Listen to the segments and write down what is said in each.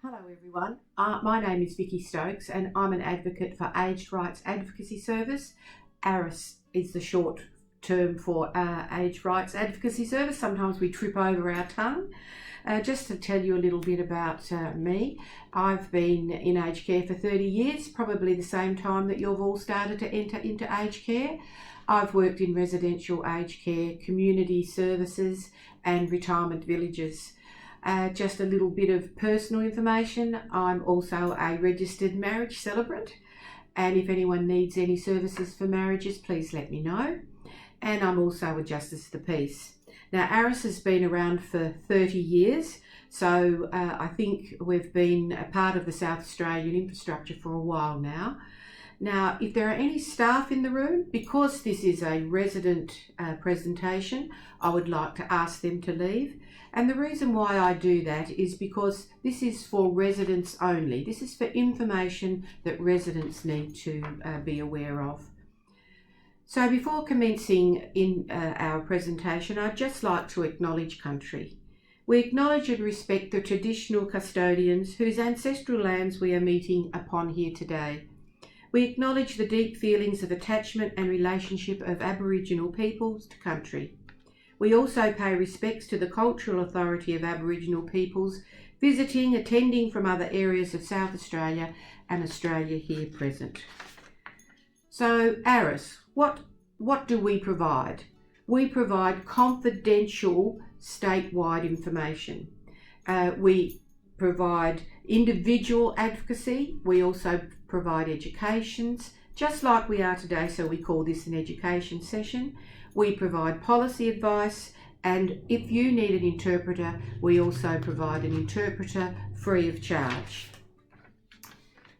Hello everyone, my name is Vicky Stokes and I'm an advocate for Aged Rights Advocacy Service. ARAS is the short term for Aged Rights Advocacy Service. Sometimes we trip over our tongue. Just to tell you a little bit about me, I've been in aged care for 30 years, probably the same time that you've all started to enter into aged care. I've worked in residential aged care, community services and retirement villages. Just a little bit of personal information. I'm also a registered marriage celebrant, and if anyone needs any services for marriages, please let me know. And I'm also a Justice of the Peace. Now, ARAS has been around for 30 years, so I think we've been a part of the South Australian infrastructure for a while now. Now, if there are any staff in the room, because this is a resident presentation, I would like to ask them to leave. And the reason why I do that is because this is for residents only. This is for information that residents need to be aware of. So before commencing in our presentation, I'd just like to acknowledge country. We acknowledge and respect the traditional custodians whose ancestral lands we are meeting upon here today. We acknowledge the deep feelings of attachment and relationship of Aboriginal peoples to country. We also pay respects to the cultural authority of Aboriginal peoples visiting, attending from other areas of South Australia and Australia here present. So ARAS, what do we provide? We provide confidential statewide information. We provide individual advocacy. We also provide educations, just like we are today, so we call this an education session. We provide policy advice, and if you need an interpreter, we also provide an interpreter free of charge.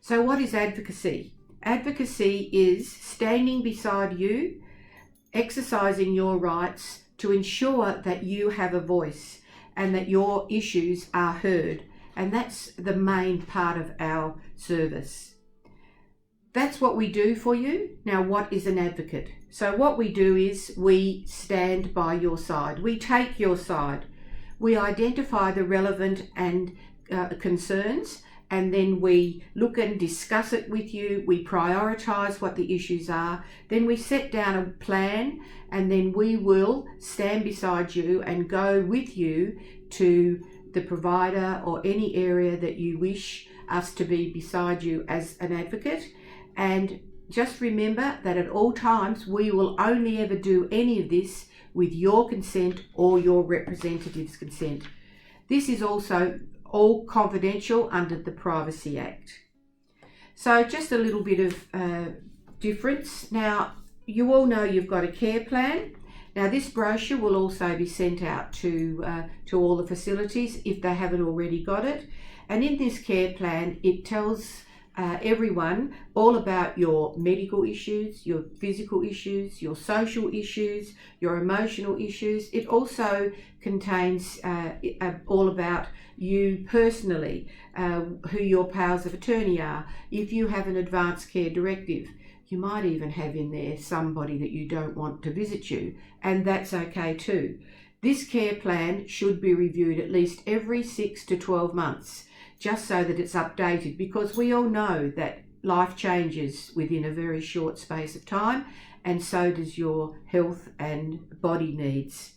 So what is advocacy? Advocacy is standing beside you, exercising your rights to ensure that you have a voice and that your issues are heard. And that's the main part of our service. That's what we do for you. Now, what is an advocate? So what we do is we stand by your side. We take your side. We identify the relevant and concerns, and then we look and discuss it with you. We prioritise what the issues are. Then we set down a plan, and then we will stand beside you and go with you to the provider or any area that you wish us to be beside you as an advocate. And just remember that at all times we will only ever do any of this with your consent or your representative's consent. This is also all confidential under the Privacy Act. So just a little bit of difference. Now, you all know you've got a care plan. Now, this brochure will also be sent out to all the facilities if they haven't already got it. And in this care plan, it tells everyone all about your medical issues, your physical issues, your social issues, your emotional issues. It also contains all about you personally, who your powers of attorney are. If you have an advanced care directive, you might even have in there somebody that you don't want to visit you, and that's okay too. This care plan should be reviewed at least every 6 to 12 months, just so that it's updated, because we all know that life changes within a very short space of time, and so does your health and body needs.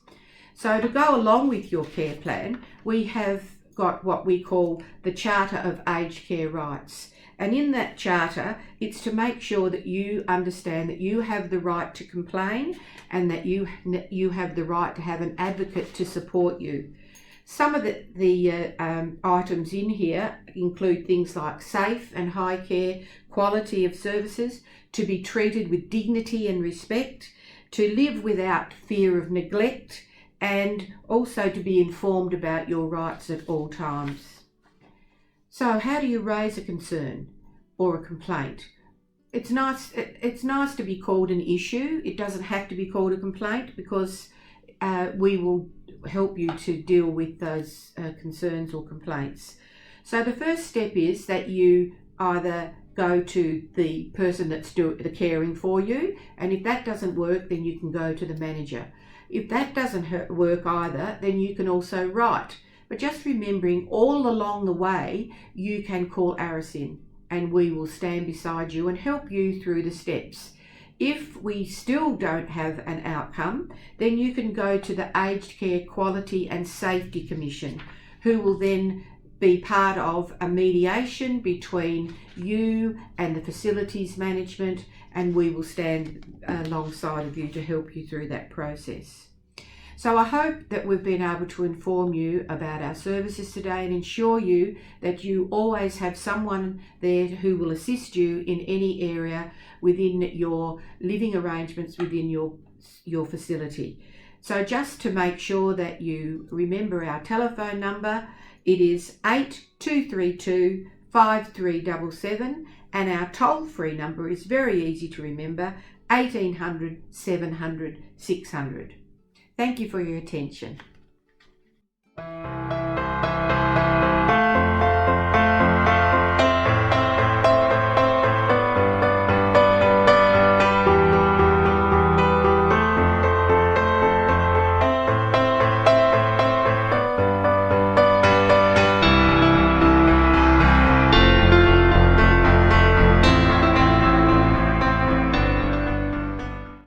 So to go along with your care plan, we have got what we call the Charter of Aged Care Rights. And in that charter, it's to make sure that you understand that you have the right to complain and that you have the right to have an advocate to support you. Some of the items in here include things like safe and high care, quality of services, to be treated with dignity and respect, to live without fear of neglect, and also to be informed about your rights at all times. So how do you raise a concern or a complaint? It's nice to be called an issue. It doesn't have to be called a complaint, because we will help you to deal with those concerns or complaints. So the first step is that you either go to the person that's doing the caring for you, and if that doesn't work, then you can go to the manager. If that doesn't work either, then you can also write. But just remembering all along the way, you can call ARAS in and we will stand beside you and help you through the steps. If we still don't have an outcome, then you can go to the Aged Care Quality and Safety Commission, who will then be part of a mediation between you and the facilities management, and we will stand alongside of you to help you through that process. So I hope that we've been able to inform you about our services today and ensure you that you always have someone there who will assist you in any area within your living arrangements within your facility. So just to make sure that you remember our telephone number, it is 8232 5377, and our toll-free number is very easy to remember, 1800 700 600. Thank you for your attention.